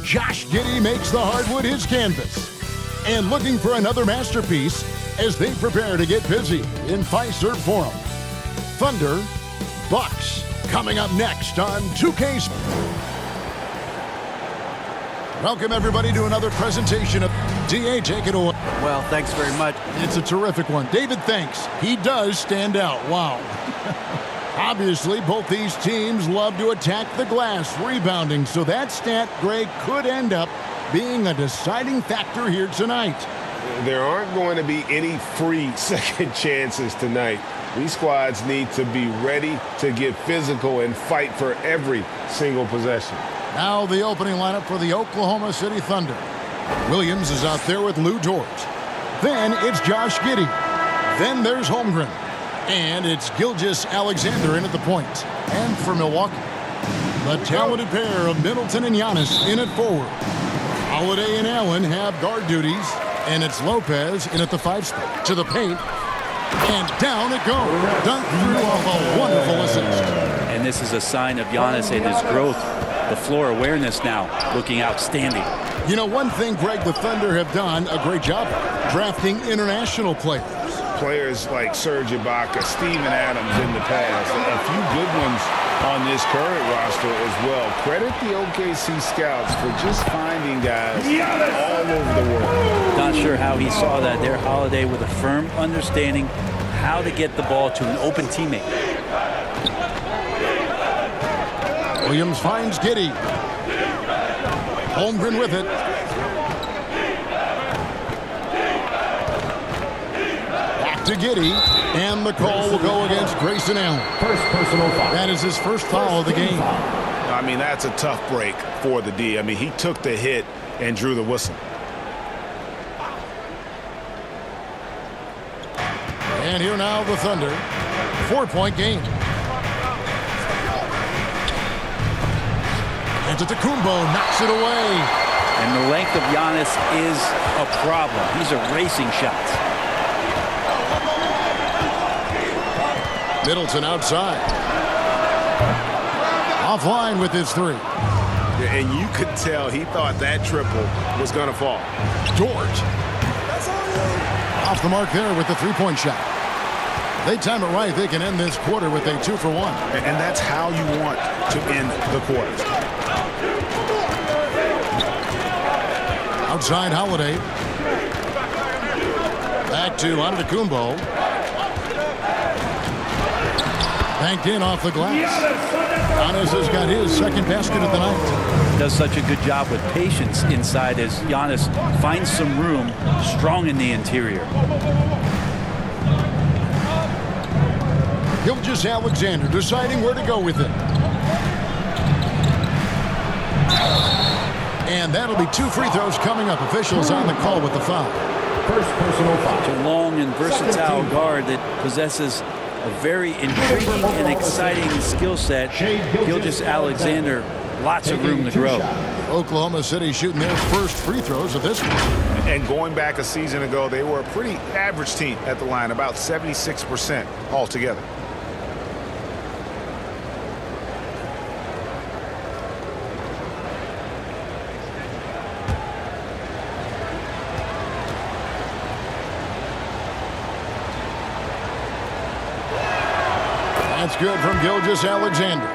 Josh Giddey makes the hardwood his canvas. And looking for another masterpiece as they prepare to get busy in Fiserv Forum. Thunder, Bucks, coming up next on 2K. Welcome, everybody, to another presentation of DA. Take it away. Well, thanks very much. It's a terrific one. David, thanks. He does stand out. Wow. Obviously, both these teams love to attack the glass, rebounding, so that stat, Greg, could end up being a deciding factor here tonight. There aren't going to be any free second chances tonight. These squads need to be ready to get physical and fight for every single possession. Now the opening lineup for the Oklahoma City Thunder. Williams is out there with Lou Dort. Then it's Josh Giddey. Then there's Holmgren. And it's Gilgeous-Alexander in at the point. And for Milwaukee, the talented pair of Middleton and Giannis in at forward. Holiday and Allen have guard duties. And it's Lopez in at the 5 spot. To the paint. And down it goes. Dunked through off a wonderful assist. And this is a sign of Giannis and his growth. The floor awareness now looking outstanding. You know, one thing, Greg, the Thunder have done a great job of drafting international players. Players like Serge Ibaka, Steven Adams in the past. A few good ones on this current roster as well. Credit the OKC scouts for just finding guys all over the world. Not sure how he saw that there, Holiday, with a firm understanding how to get the ball to an open teammate. Williams finds Giddey. Holmgren with it. Back to Giddey. And the call will go against Grayson Allen. First personal foul. That is his first foul of the game. I mean, that's a tough break for the D. I mean, he took the hit and drew the whistle. And here now the Thunder. 4-point game. Antetokounmpo knocks it away. And the length of Giannis is a problem. He's erasing shots. Middleton outside. Offline with his 3. And you could tell he thought that triple was going to fall. Dort. Off the mark there with the 3-point shot. They time it right. They can end this quarter with a 2-for-1. And that's how you want to end the quarter. Outside Holiday. Back to Antetokounmpo. Banked in off the glass. Giannis has got his second basket of the night. Does such a good job with patience inside as Giannis finds some room, strong in the interior. Gilgeous-Alexander deciding where to go with it. And that'll be 2 free throws coming up. Officials on the call with the foul. First personal foul. Such a long and versatile guard that possesses a very intriguing and exciting skill set. Gilgeous-Alexander, lots of room to grow. Oklahoma City shooting their first free throws of this one. And going back a season ago, they were a pretty average team at the line, about 76% altogether. That's good from Gilgeous-Alexander.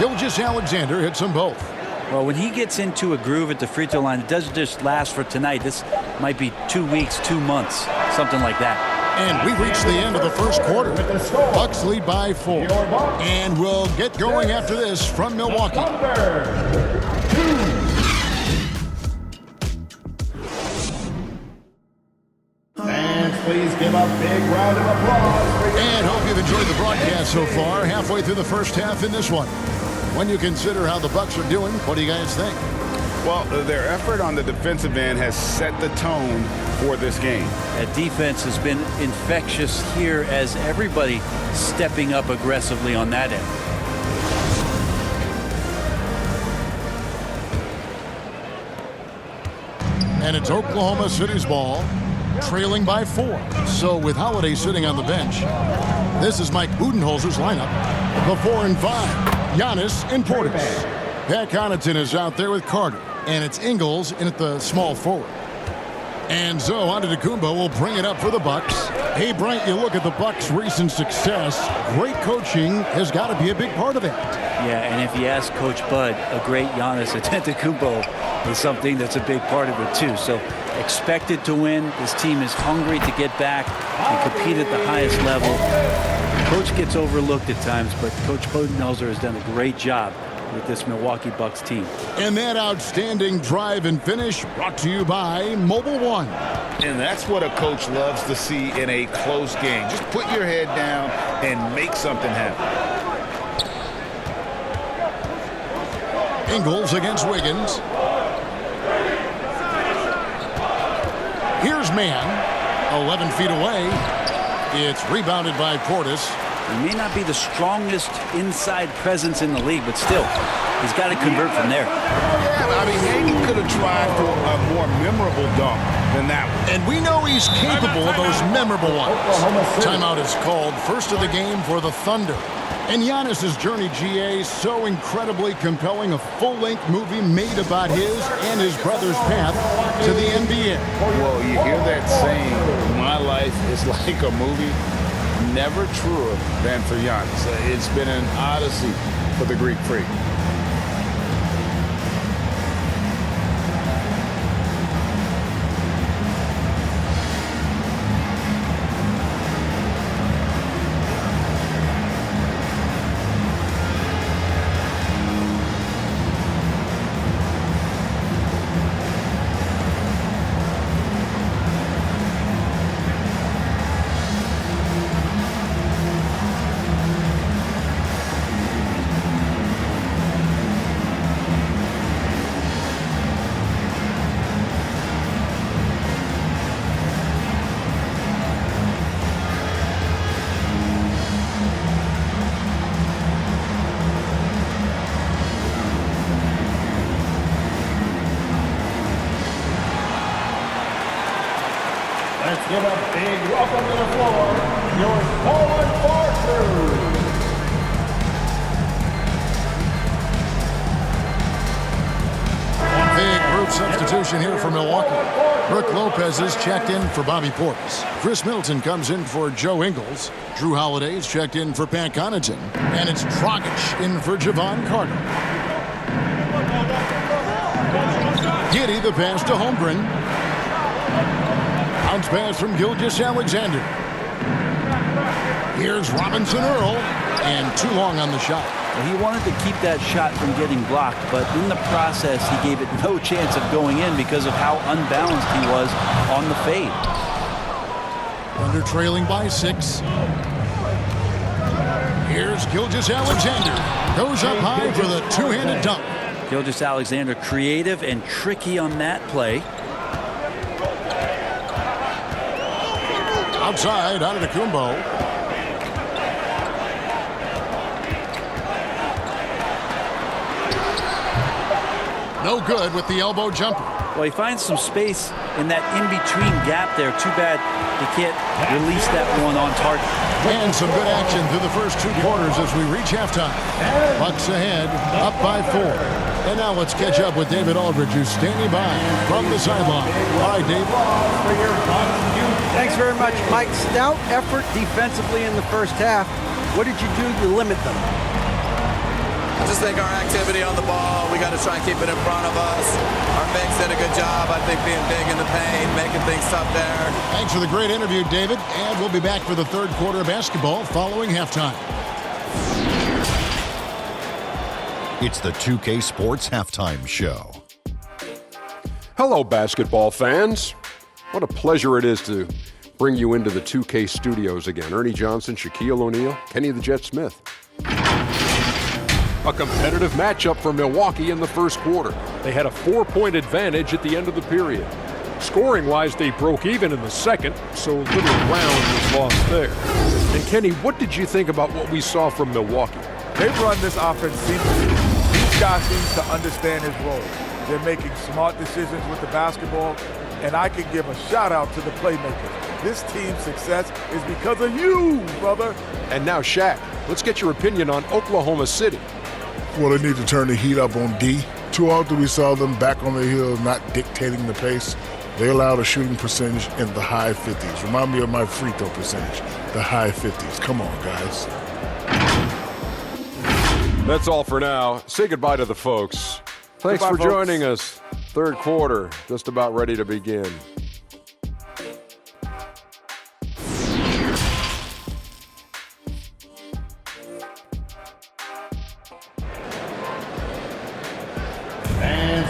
Gilgeous-Alexander hits them both. Well, when he gets into a groove at the free throw line, it doesn't just last for tonight. This might be 2 weeks, 2 months, something like that. And we reach the end of the first quarter. Bucks lead by 4. And we'll get going after this from Milwaukee. Fans, please give a big round of applause. And hope you've enjoyed the broadcast so far. Halfway through the first half in this one. When you consider how the Bucks are doing, what do you guys think? Well, their effort on the defensive end has set the tone for this game. That defense has been infectious here as everybody stepping up aggressively on that end. And it's Oklahoma City's ball, trailing by 4. So with Holiday sitting on the bench, this is Mike Budenholzer's lineup. The 4 and 5, Giannis and Portis. Pat Connaughton is out there with Carter, and it's Ingles in at the small forward. And so Antetokounmpo will bring it up for the Bucks. Hey, Bryant, you look at the Bucks' recent success. Great coaching has got to be a big part of that. Yeah, and if you ask Coach Bud, a great Giannis Antetokounmpo is something that's a big part of it too. So expected to win. This team is hungry to get back and compete at the highest level. Coach gets overlooked at times, but Coach Budenholzer has done a great job with this Milwaukee Bucks team. And that outstanding drive and finish brought to you by Mobile One. And that's what a coach loves to see in a close game. Just put your head down and make something happen. Ingles against Wiggins. Here's Mann, 11 feet away. It's rebounded by Portis. He may not be the strongest inside presence in the league, but still, he's got to convert from there. Yeah, I mean, maybe could have tried for a more memorable dunk than that one. And we know he's capable of those memorable ones. Timeout is called. First of the game for the Thunder. And Giannis's journey, GA, so incredibly compelling. A full-length movie made about his and his brother's path to the NBA. Well, you hear that saying, my life is like a movie. Never truer than for Giannis. It's been an odyssey for the Greek freak. Let's give a big welcome to the floor, your forward forward. Big group substitution here for Milwaukee. Brook Lopez is checked in for Bobby Portis. Chris Middleton comes in for Joe Ingles. Drew Holiday is checked in for Pat Connaughton. And it's Dragic in for Javon Carter. Giddey the pass to Holmgren. Bounce pass from Gilgeous-Alexander. Here's Robinson Earl, and too long on the shot. Well, he wanted to keep that shot from getting blocked, but in the process, he gave it no chance of going in because of how unbalanced he was on the fade. Under trailing by 6. Here's Gilgeous-Alexander. Goes up high for the two-handed dunk. Gilgeous-Alexander creative and tricky on that play. Outside, Antetokounmpo. No good with the elbow jumper. Well, he finds some space in that in-between gap there. Too bad he can't release that one on target. And some good action through the first 2 quarters as we reach halftime. Bucks ahead, up by 4. And now let's catch up with David Aldridge, who's standing by from the sideline. All right, Dave. Thanks very much, Mike. Stout effort defensively in the first half. What did you do to limit them? I just think our activity on the ball, we got to try and keep it in front of us. Our bigs did a good job, I think, being big in the paint, making things tough there. Thanks for the great interview, David. And we'll be back for the third quarter of basketball following halftime. It's the 2K Sports Halftime Show. Hello, basketball fans. What a pleasure it is to bring you into the 2K studios again. Ernie Johnson, Shaquille O'Neal, Kenny the Jet Smith. A competitive matchup for Milwaukee in the first quarter. They had a 4-point advantage at the end of the period. Scoring-wise, they broke even in the second, so little ground was lost there. And Kenny, what did you think about what we saw from Milwaukee? They run this offense seamlessly. These guys seem to understand his role. They're making smart decisions with the basketball, and I can give a shout-out to the playmakers. This team's success is because of you, brother. And now, Shaq, let's get your opinion on Oklahoma City. Well, they need to turn the heat up on D. Too often we saw them back on the hill, not dictating the pace. They allowed a shooting percentage in the high 50s. Remind me of my free throw percentage, the high 50s. Come on, guys. That's all for now. Say goodbye to the folks. Thanks Goodbye, for joining us. Third quarter, just about ready to begin.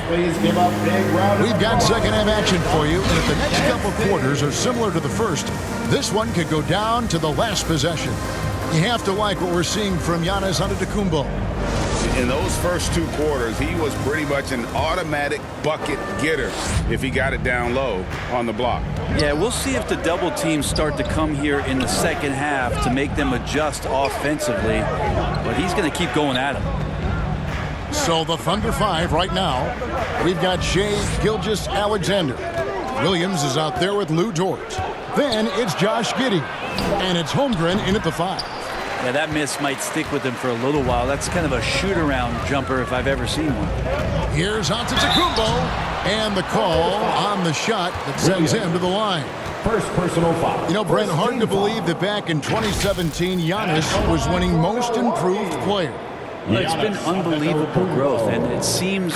Please give up big round. We've got second half action for you, and if the next couple quarters are similar to the first, this one could go down to the last possession. You have to like what we're seeing from Giannis Antetokounmpo. In those first 2 quarters, he was pretty much an automatic bucket getter if he got it down low on the block. Yeah, we'll see if the double teams start to come here in the second half to make them adjust offensively, but he's going to keep going at him. So the Thunder 5 right now. We've got Shai Gilgeous-Alexander. Williams is out there with Lou Dort. Then it's Josh Giddey. And it's Holmgren in at the 5. Yeah, that miss might stick with him for a little while. That's kind of a shoot-around jumper if I've ever seen one. Here's Antetokounmpo. And the call on the shot that sends him to the line. First personal foul. You know, Brent, hard to believe that back in 2017, Giannis was winning most improved player. Well, it's been unbelievable growth, and it seems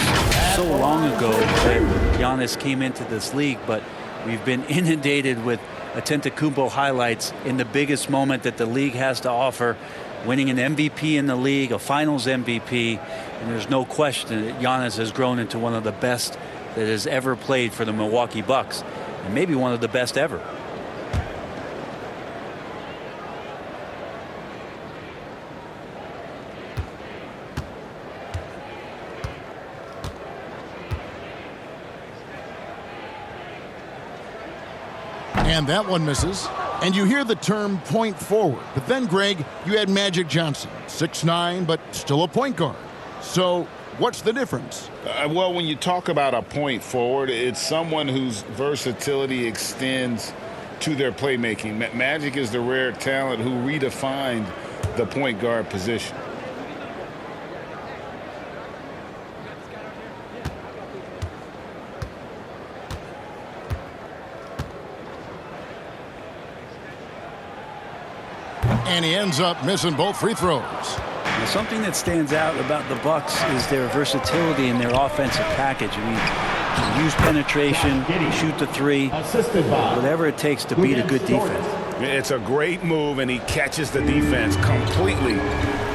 so long ago that Giannis came into this league, but we've been inundated with Antetokounmpo highlights in the biggest moment that the league has to offer, winning an MVP in the league, a finals MVP, and there's no question that Giannis has grown into one of the best that has ever played for the Milwaukee Bucks, and maybe one of the best ever. And that one misses. And you hear the term point forward. But then, Greg, you had Magic Johnson, 6'9", but still a point guard. So what's the difference? Well, when you talk about a point forward, it's someone whose versatility extends to their playmaking. Magic is the rare talent who redefined the point guard position. And he ends up missing both free throws. Now, something that stands out about the Bucks is their versatility in their offensive package. I mean, use penetration, shoot the three, whatever it takes to beat a good defense. It's a great move, and he catches the defense completely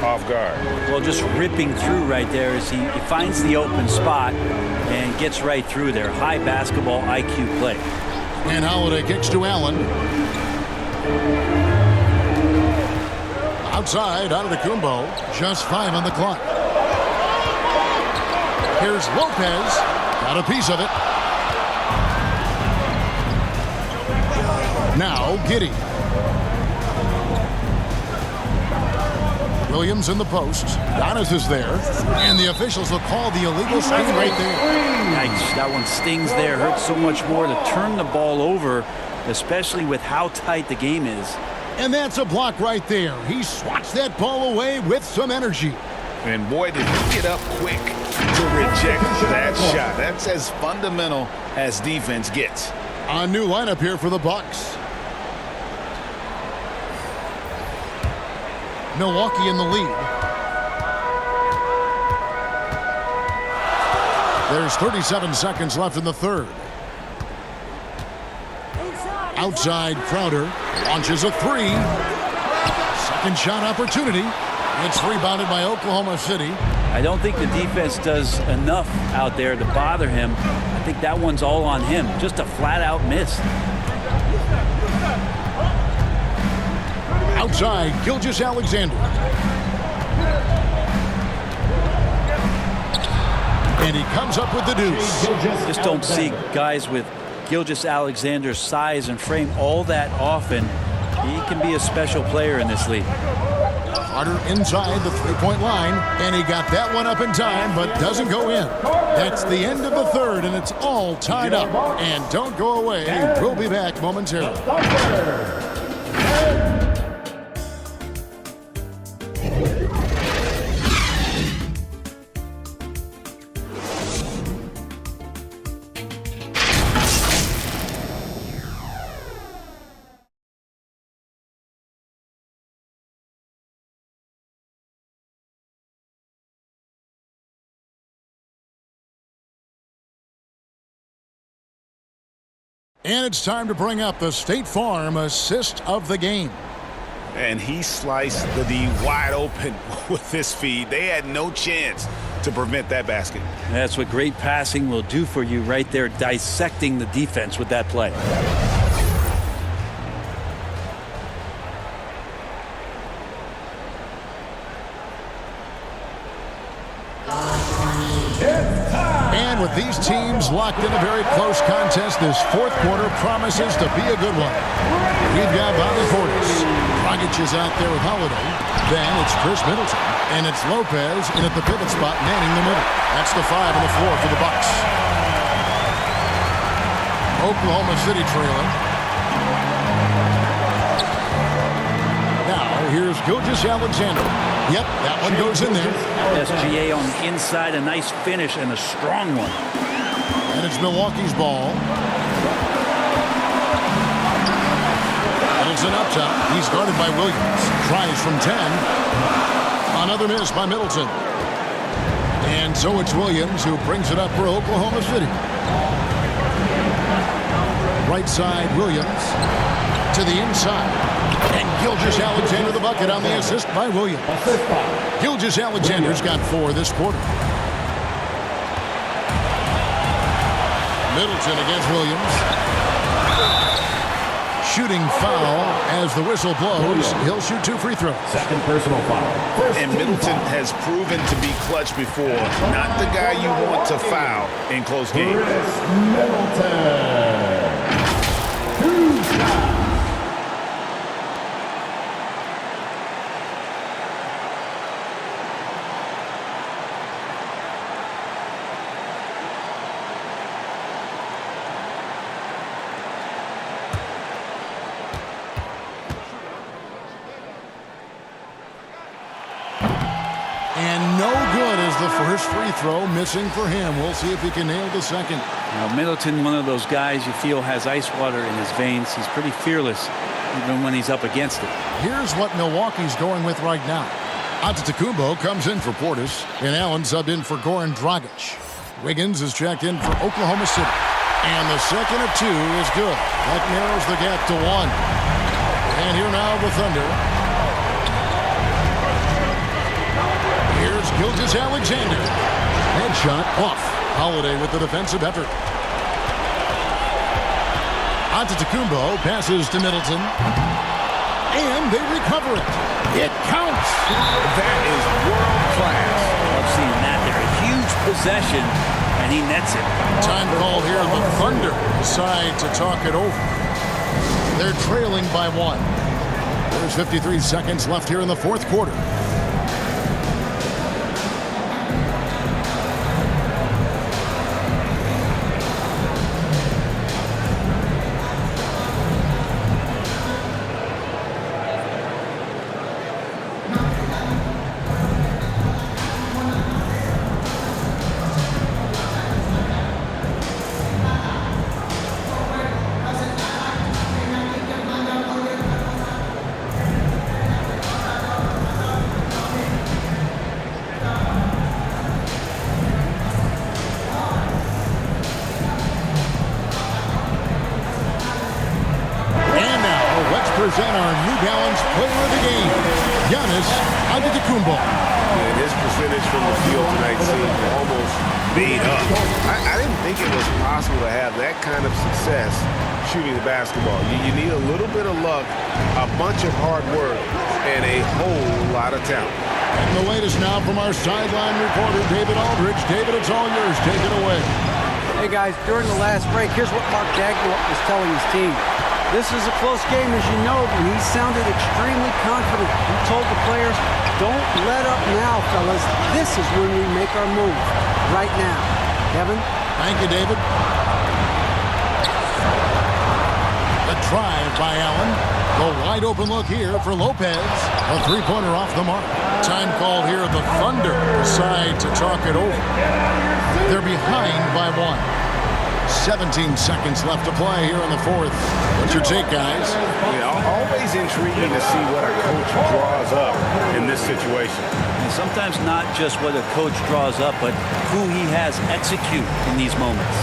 off guard. Well, just ripping through right there as he finds the open spot and gets right through there. High basketball IQ play. And Holiday kicks to Allen. Outside, Antetokounmpo, just 5 on the clock. Here's Lopez, got a piece of it. Now Giddey. Williams in the post. Giannis is there, and the officials will call the illegal screen right there. Yikes, that one stings there. Hurts so much more to turn the ball over, especially with how tight the game is. And that's a block right there. He swats that ball away with some energy. And boy, did he get up quick to reject that shot. That's as fundamental as defense gets. A new lineup here for the Bucks. Milwaukee in the lead. There's 37 seconds left in the third. Outside, Crowder launches a 3. Second shot opportunity. It's rebounded by Oklahoma City. I don't think the defense does enough out there to bother him. I think that one's all on him. Just a flat-out miss. Outside, Gilgeous-Alexander. And he comes up with the deuce. Just don't see guys with Gilgeous-Alexander's size and frame all that often. He can be a special player in this league. Carter inside the three-point line, and he got that one up in time, but doesn't go in. That's the end of the third, and it's all tied up. And don't go away. We'll be back momentarily. And it's time to bring up the State Farm assist of the game. And he sliced the D wide open with his feed. They had no chance to prevent that basket. That's what great passing will do for you right there, dissecting the defense with that play. And with these teams locked in a very close contest, this fourth quarter promises to be a good one. We've got Bobby Portis. Dragic is out there with Holiday. Then it's Chris Middleton. And it's Lopez in at the pivot spot, manning the middle. That's the 5 and the 4 for the Bucks. Oklahoma City trailing. Now here's Gilgeous-Alexander. Yep, that one goes in there. SGA on the inside, a nice finish and a strong one. And it's Milwaukee's ball. Middleton up top. He's guarded by Williams. Tries from 10. Another miss by Middleton. And so it's Williams who brings it up for Oklahoma City. Right side, Williams to the inside. And Gilgeous-Alexander the bucket on the assist by Williams. Gilgeous-Alexander's got 4 this quarter. Middleton against Williams. Shooting foul as the whistle blows. He'll shoot 2 free throws. Second personal foul. And Middleton has proven to be clutch before. Not the guy you want to foul in close games. Middleton. 2 shots. And no good as the first free throw missing for him. We'll see if he can nail the second. Now, Middleton, one of those guys you feel has ice water in his veins. He's pretty fearless even when he's up against it. Here's what Milwaukee's going with right now. Antetokounmpo comes in for Portis, and Allen subbed in for Goran Dragic. Wiggins is checked in for Oklahoma City. And the second of 2 is good. That narrows the gap to 1. And here now the Thunder. Here's Gilgeous-Alexander. Headshot off. Holiday with the defensive effort. Antetokounmpo passes to Middleton. And they recover it. It counts. That is world class. Love seeing that there. A huge possession, and he nets it. Time call here. The Thunder decide to talk it over. They're trailing by 1. There's 53 seconds left here in the fourth quarter. Present our New Balance player of the game, Giannis Antetokounmpo. And his percentage from the field tonight seemed almost made up. I didn't think it was possible to have that kind of success shooting the basketball. You need a little bit of luck, a bunch of hard work, and a whole lot of talent. And the latest now from our sideline reporter, David Aldridge. David, it's all yours. Take it away. Hey, guys, during the last break, here's what Mark Dagnall was telling his team. This is a close game, as you know, but he sounded extremely confident. He told the players, don't let up now, fellas. This is when we make our move. Right now. Kevin? Thank you, David. The drive by Allen. The wide open look here for Lopez. A three-pointer off the mark. Time call here. The Thunder decide to talk it over. They're behind by 1. 17 seconds left to play here in the fourth. What's your take, guys? Yeah, always intriguing to see what a coach draws up in this situation. And sometimes not just what a coach draws up, but who he has execute in these moments.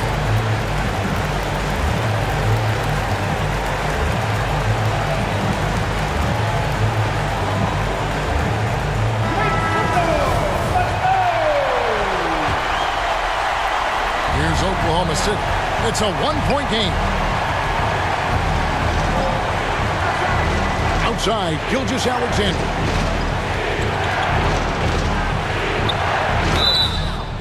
Here's Oklahoma City. It's a one-point game. Outside, Gilgeous-Alexander.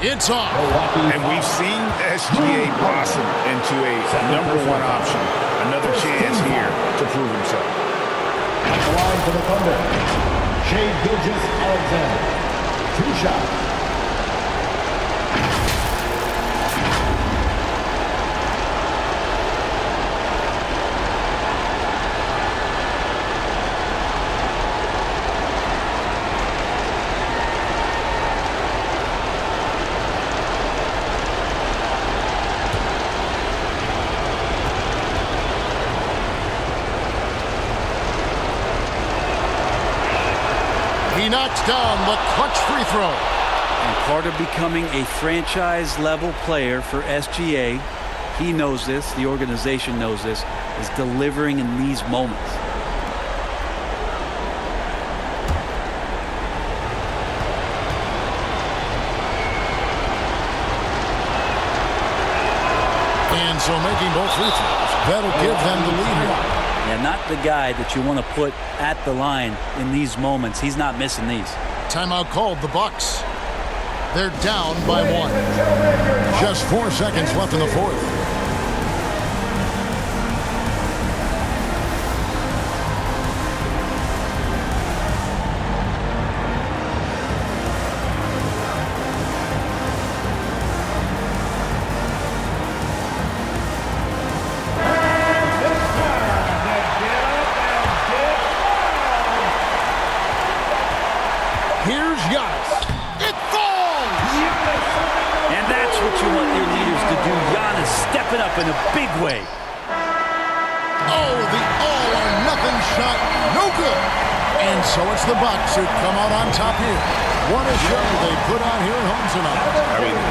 It's off. And we've seen SGA blossom into a #1 option. Another chance here to prove himself. At the line for the Thunder, Shai Gilgeous-Alexander. 2 shots. He knocks down the clutch free throw. And part of becoming a franchise-level player for SGA, he knows this, the organization knows this, is delivering in these moments. And so making both free throws, that'll give them the lead here. Yeah, not the guy that you want to put at the line in these moments. He's not missing these. Timeout called, the Bucks. They're down by 1. Just 4 seconds left in the fourth. Here's Giannis. It falls! And that's what you want your leaders to do. Giannis stepping up in a big way. Oh, the all-or-nothing shot, no good. And so it's the Bucks who come out on top here. What a show they put on